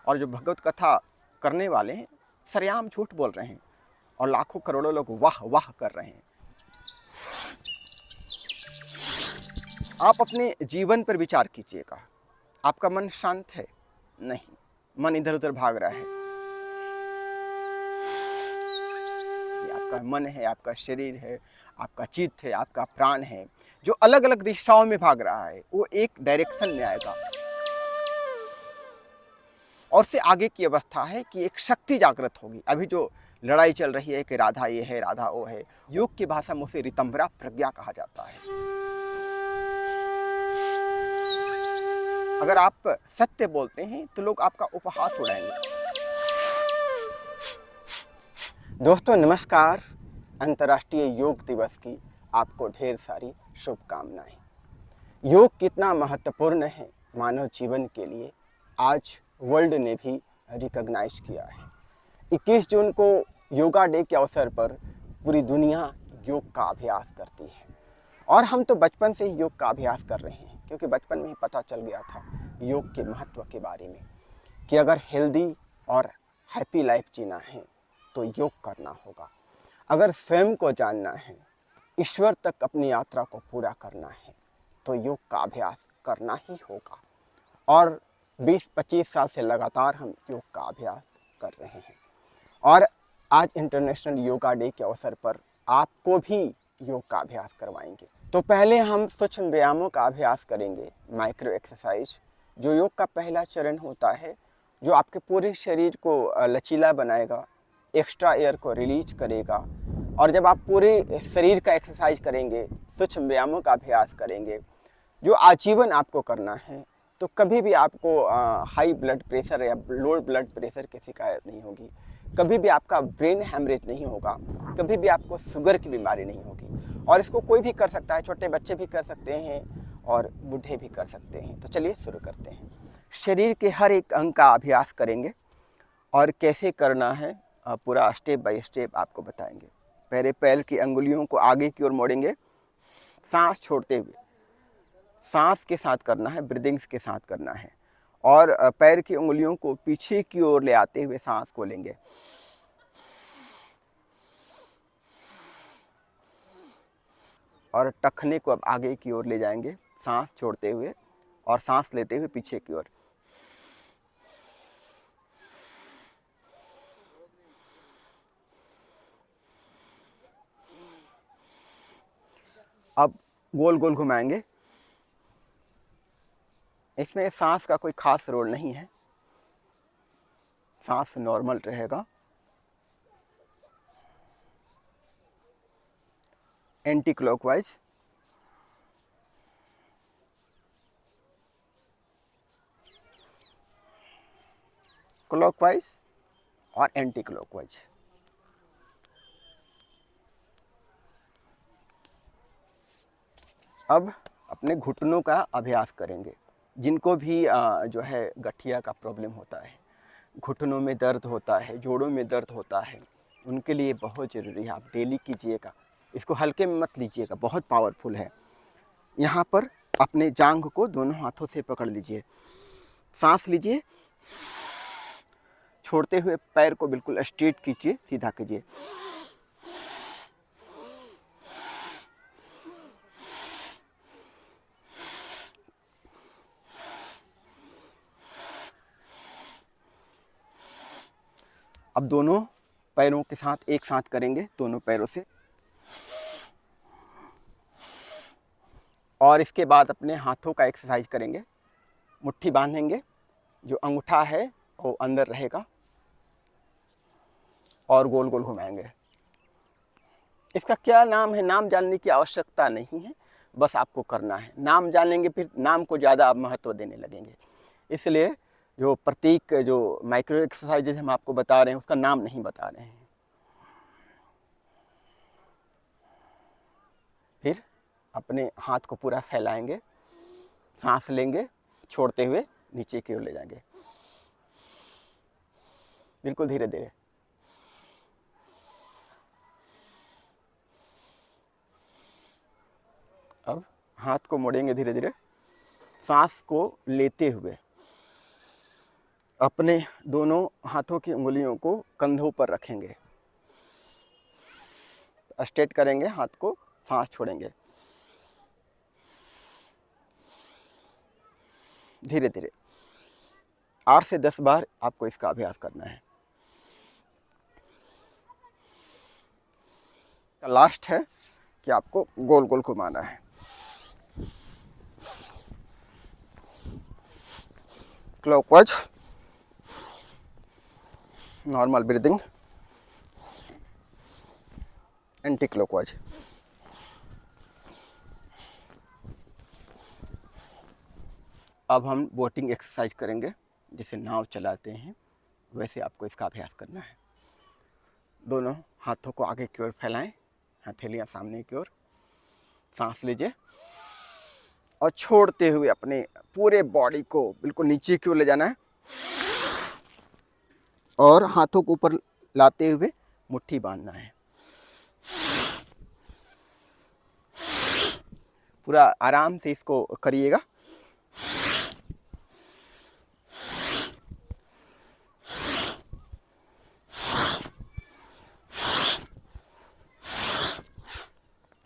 और जो भगवत कथा करने वाले हैं सरेआम झूठ बोल रहे हैं और लाखों करोड़ों लोग वाह वाह कर रहे हैं। आप अपने जीवन पर विचार कीजिएगा। आपका मन शांत है? नहीं, मन इधर उधर भाग रहा है। ये आपका मन है, आपका शरीर है, आपका चित्त है, आपका प्राण है, जो अलग अलग दिशाओं में भाग रहा है। वो एक डायरेक्शन में आएगा और से आगे की अवस्था है कि एक शक्ति जागृत होगी। अभी जो लड़ाई चल रही है कि राधा ये है, राधा वो है, योग की भाषा में उसे ऋतंभरा प्रज्ञा कहा जाता है। अगर आप सत्य बोलते हैं तो लोग आपका उपहास उड़ाएंगे। दोस्तों नमस्कार, अंतर्राष्ट्रीय योग दिवस की आपको ढेर सारी शुभकामनाएं। योग कितना महत्वपूर्ण है मानव जीवन के लिए, आज वर्ल्ड ने भी रिकॉग्नाइज किया है। 21 जून को योगा डे के अवसर पर पूरी दुनिया योग का अभ्यास करती है और हम तो बचपन से ही योग का अभ्यास कर रहे हैं, क्योंकि बचपन में ही पता चल गया था योग के महत्व के बारे में कि अगर हेल्दी और हैप्पी लाइफ जीना है तो योग करना होगा। अगर स्वयं को जानना है, ईश्वर तक अपनी यात्रा को पूरा करना है तो योग का अभ्यास करना ही होगा। और 20-25 साल से लगातार हम योग का अभ्यास कर रहे हैं और आज इंटरनेशनल योगा डे के अवसर पर आपको भी योग का अभ्यास करवाएंगे। तो पहले हम सूक्ष्म व्यायामों का अभ्यास करेंगे, माइक्रो एक्सरसाइज, जो योग का पहला चरण होता है, जो आपके पूरे शरीर को लचीला बनाएगा, एक्स्ट्रा एयर को रिलीज करेगा। और जब आप पूरे शरीर का एक्सरसाइज करेंगे, सूक्ष्म व्यायामों का अभ्यास करेंगे, जो आजीवन आपको करना है, तो कभी भी आपको हाई ब्लड प्रेशर या लो ब्लड प्रेशर की शिकायत नहीं होगी, कभी भी आपका ब्रेन हैमरेज नहीं होगा, कभी भी आपको शुगर की बीमारी नहीं होगी। और इसको कोई भी कर सकता है, छोटे बच्चे भी कर सकते हैं और बूढ़े भी कर सकते हैं। तो चलिए शुरू करते हैं। शरीर के हर एक अंग का अभ्यास करेंगे और कैसे करना है पूरा स्टेप बाय स्टेप आपको बताएंगे। पहले पैर की अंगुलियों को आगे की ओर मोड़ेंगे, सांस छोड़ते हुए। सांस के साथ करना है, ब्रीदिंग्स के साथ करना है। और पैर की उंगलियों को पीछे की ओर ले आते हुए सांस को लेंगे। और टखने को अब आगे की ओर ले जाएंगे, सांस छोड़ते हुए और सांस लेते हुए पीछे की ओर। अब गोल गोल घुमाएंगे। इसमें सांस का कोई खास रोल नहीं है, सांस नॉर्मल रहेगा। एंटी क्लॉकवाइज, क्लॉकवाइज और एंटी क्लॉकवाइज। अब अपने घुटनों का अभ्यास करेंगे। जिनको भी जो है गठिया का प्रॉब्लम होता है, घुटनों में दर्द होता है, जोड़ों में दर्द होता है, उनके लिए बहुत ज़रूरी है। आप डेली कीजिएगा, इसको हल्के में मत लीजिएगा, बहुत पावरफुल है। यहाँ पर अपने जांघ को दोनों हाथों से पकड़ लीजिए, सांस लीजिए, छोड़ते हुए पैर को बिल्कुल स्ट्रेट कीजिए, सीधा कीजिए। अब दोनों पैरों के साथ एक साथ करेंगे, दोनों पैरों से। और इसके बाद अपने हाथों का एक्सरसाइज करेंगे। मुट्ठी बांधेंगे, जो अंगूठा है वो अंदर रहेगा और गोल गोल घुमाएंगे। इसका क्या नाम है, नाम जानने की आवश्यकता नहीं है, बस आपको करना है। नाम जानेंगे फिर नाम को ज़्यादा आप महत्व देने लगेंगे। इसलिए जो प्रतीक, जो माइक्रो एक्सरसाइजेज हम आपको बता रहे हैं, उसका नाम नहीं बता रहे हैं। फिर अपने हाथ को पूरा फैलाएंगे, सांस लेंगे, छोड़ते हुए नीचे की ओर ले जाएंगे, बिल्कुल धीरे धीरे। अब हाथ को मोड़ेंगे धीरे धीरे, सांस को लेते हुए अपने दोनों हाथों की उंगलियों को कंधों पर रखेंगे, स्ट्रेट करेंगे हाथ को, सांस छोड़ेंगे धीरे धीरे। 8 से 10 बार आपको इसका अभ्यास करना है। लास्ट है कि आपको गोल गोल घुमाना है। Clockwise, normal breathing, anti clockwise. अब हम बोटिंग एक्सरसाइज करेंगे, जैसे नाव चलाते हैं वैसे आपको इसका अभ्यास करना है। दोनों हाथों को आगे की ओर फैलाएं, हथेलियां सामने की ओर, सांस लीजिए और छोड़ते हुए अपने पूरे बॉडी को बिल्कुल नीचे की ओर ले जाना है और हाथों को ऊपर लाते हुए मुट्ठी बांधना है। पूरा आराम से इसको करिएगा।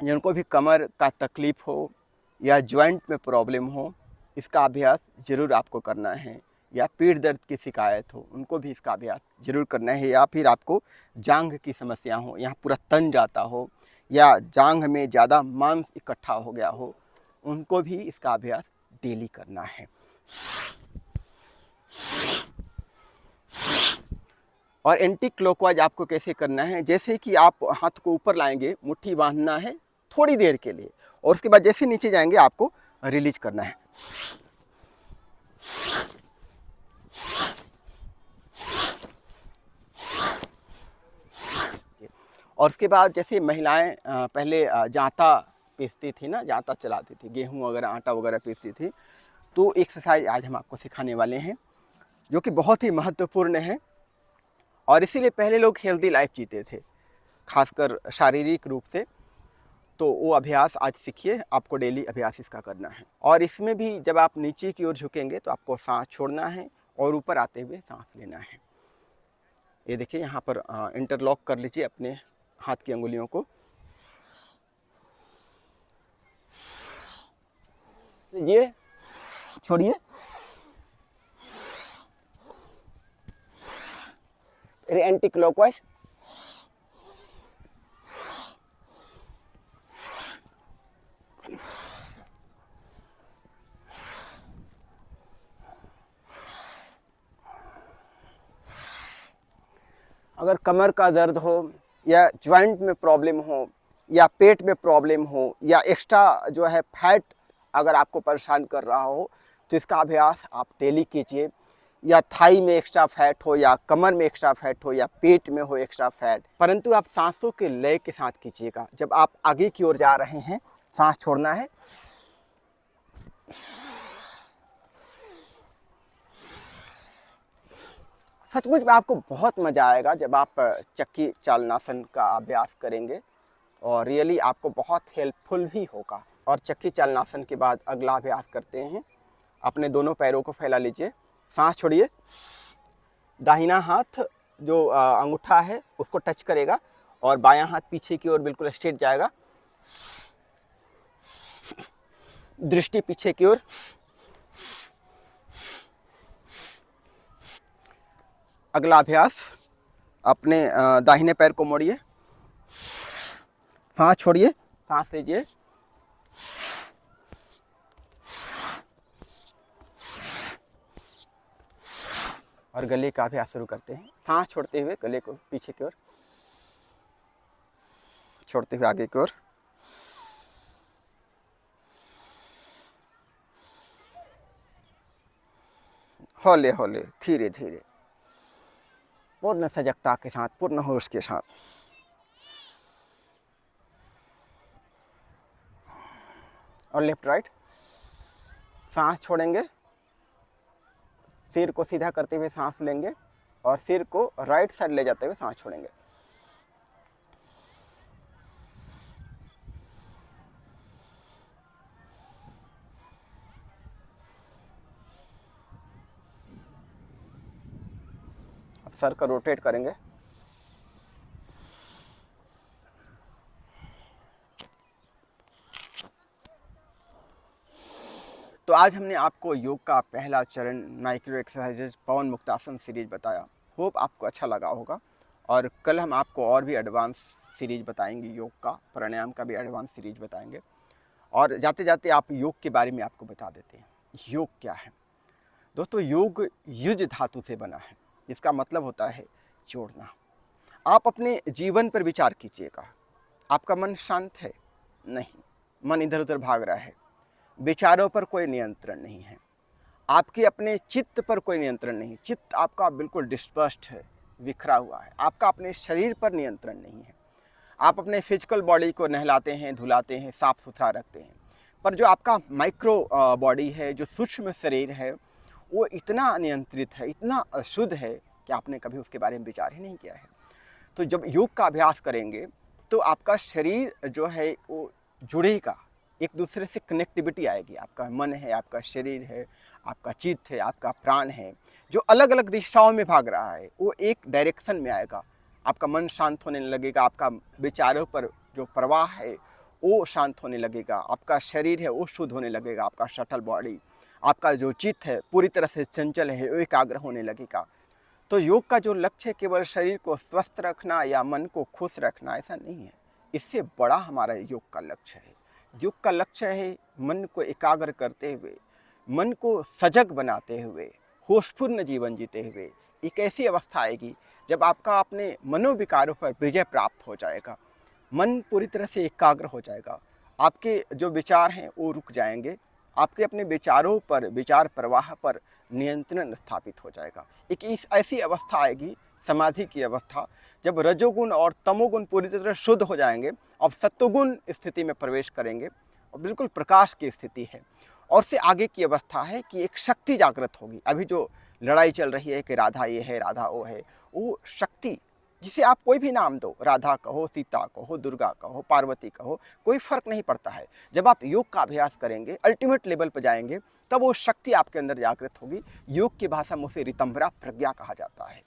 जिनको भी कमर का तकलीफ हो या जॉइंट में प्रॉब्लम हो, इसका अभ्यास ज़रूर आपको करना है। या पीठ दर्द की शिकायत हो, उनको भी इसका अभ्यास ज़रूर करना है। या फिर आपको जांघ की समस्या हो, यहाँ पूरा तन जाता हो या जांघ में ज़्यादा मांस इकट्ठा हो गया हो, उनको भी इसका अभ्यास डेली करना है। और एंटी क्लॉकवाइज आपको कैसे करना है, जैसे कि आप हाथ को ऊपर लाएंगे, मुट्ठी बांधना है थोड़ी देर के लिए और उसके बाद जैसे नीचे जाएंगे आपको रिलीज करना है। और उसके बाद जैसे महिलाएं पहले जांता पीसती थी ना, जांता चलाती थी, गेहूं वगैरह आटा वगैरह पीसती थी, तो एक्सरसाइज आज हम आपको सिखाने वाले हैं जो कि बहुत ही महत्वपूर्ण है। और इसीलिए पहले लोग हेल्दी लाइफ जीते थे, खासकर शारीरिक रूप से। तो वो अभ्यास आज सीखिए, आपको डेली अभ्यास इसका करना है। और इसमें भी जब आप नीचे की ओर झुकेंगे तो आपको सांस छोड़ना है और ऊपर आते हुए सांस लेना है। ये देखिए, यहाँ पर इंटरलॉक कर लीजिए अपने हाथ की अंगुलियों को। ये छोड़िए, एंटी क्लॉकवाइज। अगर कमर का दर्द हो या जॉइंट में प्रॉब्लम हो या पेट में प्रॉब्लम हो या एक्स्ट्रा जो है फैट अगर आपको परेशान कर रहा हो, तो इसका अभ्यास आप डेली कीजिए। या थाई में एक्स्ट्रा फैट हो या कमर में एक्स्ट्रा फैट हो या पेट में हो एक्स्ट्रा फैट, परंतु आप सांसों के लय के साथ कीजिएगा। जब आप आगे की ओर जा रहे हैं, सांस छोड़ना है। सचमुच में आपको बहुत मज़ा आएगा जब आप चक्की चालनासन का अभ्यास करेंगे और रियली आपको बहुत हेल्पफुल भी होगा। और चक्की चालनासन के बाद अगला अभ्यास करते हैं। अपने दोनों पैरों को फैला लीजिए, सांस छोड़िए। दाहिना हाथ जो अंगूठा है उसको टच करेगा और बायां हाथ पीछे की ओर बिल्कुल स्ट्रेट जाएगा, दृष्टि पीछे की ओर। अगला अभ्यास, अपने दाहिने पैर को मोड़िए, सांस छोड़िए, सांस लीजिए और गले का अभ्यास शुरू करते हैं। सांस छोड़ते हुए गले को पीछे की ओर, छोड़ते हुए आगे की ओर। हौले हौले, धीरे धीरे, पूर्ण सजगता के साथ, पूर्ण होश के साथ। और लेफ्ट राइट, सांस छोड़ेंगे, सिर को सीधा करते हुए सांस लेंगे और सिर को राइट साइड ले जाते हुए सांस छोड़ेंगे। सर का रोटेट करेंगे। तो आज हमने आपको योग का पहला चरण माइक्रो एक्सरसाइजेज पवन मुक्तासन सीरीज बताया। होप आपको अच्छा लगा होगा। और कल हम आपको और भी एडवांस सीरीज बताएंगे, योग का प्राणायाम का भी एडवांस सीरीज बताएंगे। और जाते जाते आप योग के बारे में आपको बता देते हैं योग क्या है। दोस्तों, योग युज धातु से बना है, जिसका मतलब होता है जोड़ना। आप अपने जीवन पर विचार कीजिएगा। आपका मन शांत है? नहीं, मन इधर उधर भाग रहा है। विचारों पर कोई नियंत्रण नहीं है। आपके अपने चित्त पर कोई नियंत्रण नहीं। चित्त आपका बिल्कुल डिस्पर्स्ड है, बिखरा हुआ है। आपका अपने शरीर पर नियंत्रण नहीं है। आप अपने फिजिकल बॉडी को नहलाते हैं, धुलाते हैं, साफ सुथरा रखते हैं, पर जो आपका माइक्रो बॉडी है, जो सूक्ष्म शरीर है, वो इतना नियंत्रित है, इतना अशुद्ध है कि आपने कभी उसके बारे में विचार ही नहीं किया है। तो जब योग का अभ्यास करेंगे तो आपका शरीर जो है वो जुड़ेगा, एक दूसरे से कनेक्टिविटी आएगी। आपका मन है, आपका शरीर है, आपका चित्त है, आपका प्राण है, जो अलग अलग दिशाओं में भाग रहा है, वो एक डायरेक्शन में आएगा। आपका मन शांत होने लगेगा, आपका विचारों पर जो प्रवाह है वो शांत होने लगेगा, आपका शरीर है वो शुद्ध होने लगेगा, आपका शटल बॉडी, आपका जो चित्त है पूरी तरह से चंचल है वो एकाग्र होने लगेगा। तो योग का जो लक्ष्य है केवल शरीर को स्वस्थ रखना या मन को खुश रखना, ऐसा नहीं है। इससे बड़ा हमारा योग का लक्ष्य है। योग का लक्ष्य है मन को एकाग्र करते हुए, मन को सजग बनाते हुए, होशपूर्ण जीवन जीते हुए एक ऐसी अवस्था आएगी जब आपका अपने मनोविकारों पर विजय प्राप्त हो जाएगा। मन पूरी तरह से एकाग्र हो जाएगा, आपके जो विचार हैं वो रुक जाएंगे, आपके अपने विचारों पर, विचार प्रवाह पर नियंत्रण स्थापित हो जाएगा। एक इस ऐसी अवस्था आएगी, समाधि की अवस्था, जब रजोगुण और तमोगुण पूरी तरह शुद्ध हो जाएंगे, अब सत्वगुण स्थिति में प्रवेश करेंगे और बिल्कुल प्रकाश की स्थिति है। और से आगे की अवस्था है कि एक शक्ति जागृत होगी। अभी जो लड़ाई चल रही है कि राधा ये है, राधा वो है, वो शक्ति, जिसे आप कोई भी नाम दो, राधा कहो, सीता कहो, दुर्गा कहो, पार्वती कहो, कोई फर्क नहीं पड़ता है। जब आप योग का अभ्यास करेंगे, अल्टीमेट लेवल पर जाएंगे, तब वो शक्ति आपके अंदर जागृत होगी। योग की भाषा में उसे ऋतंभरा प्रज्ञा कहा जाता है।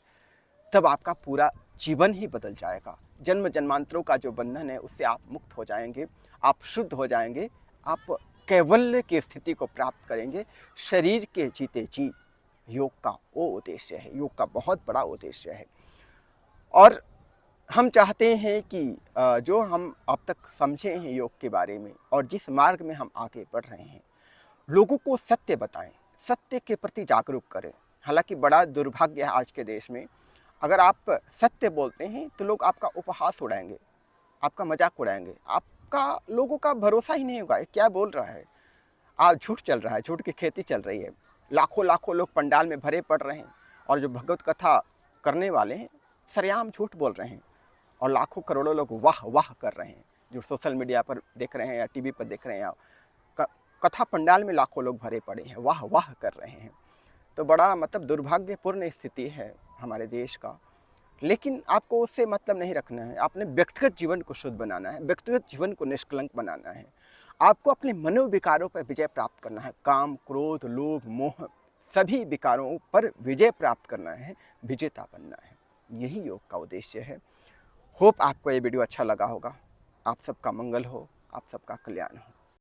तब आपका पूरा जीवन ही बदल जाएगा। जन्म जन्मांतरों का जो बंधन है उससे आप मुक्त हो जाएंगे, आप शुद्ध हो जाएंगे, आप कैवल्य की स्थिति को प्राप्त करेंगे। शरीर के जीते जी योग का वो उद्देश्य है, योग का बहुत बड़ा उद्देश्य है। और हम चाहते हैं कि जो हम अब तक समझे हैं योग के बारे में और जिस मार्ग में हम आगे बढ़ रहे हैं, लोगों को सत्य बताएं, सत्य के प्रति जागरूक करें। हालांकि बड़ा दुर्भाग्य है आज के देश में, अगर आप सत्य बोलते हैं तो लोग आपका उपहास उड़ाएंगे, आपका मजाक उड़ाएंगे, आपका लोगों का भरोसा ही नहीं होगा। क्या बोल रहा है, आज झूठ चल रहा है, झूठ की खेती चल रही है। लाखों लाखों लोग पंडाल में भरे पड़ रहे हैं और जो भगवत कथा करने वाले हैं सरेआम झूठ बोल रहे हैं और लाखों करोड़ों लोग वाह वाह कर रहे हैं, जो सोशल मीडिया पर देख रहे हैं या टीवी पर देख रहे हैं, या कथा पंडाल में लाखों लोग भरे पड़े हैं, वाह वाह कर रहे हैं। तो बड़ा मतलब दुर्भाग्यपूर्ण स्थिति है हमारे देश का। लेकिन आपको उससे मतलब नहीं रखना है। आपने व्यक्तिगत जीवन को शुद्ध बनाना है, व्यक्तिगत जीवन को निष्कलंक बनाना है। आपको अपने मनोविकारों पर विजय प्राप्त करना है। काम, क्रोध, लोभ, मोह, सभी विकारों पर विजय प्राप्त करना है, विजेता बनना है। यही योग का उद्देश्य है। होप आपको ये वीडियो अच्छा लगा होगा। आप सबका मंगल हो, आप सबका कल्याण हो।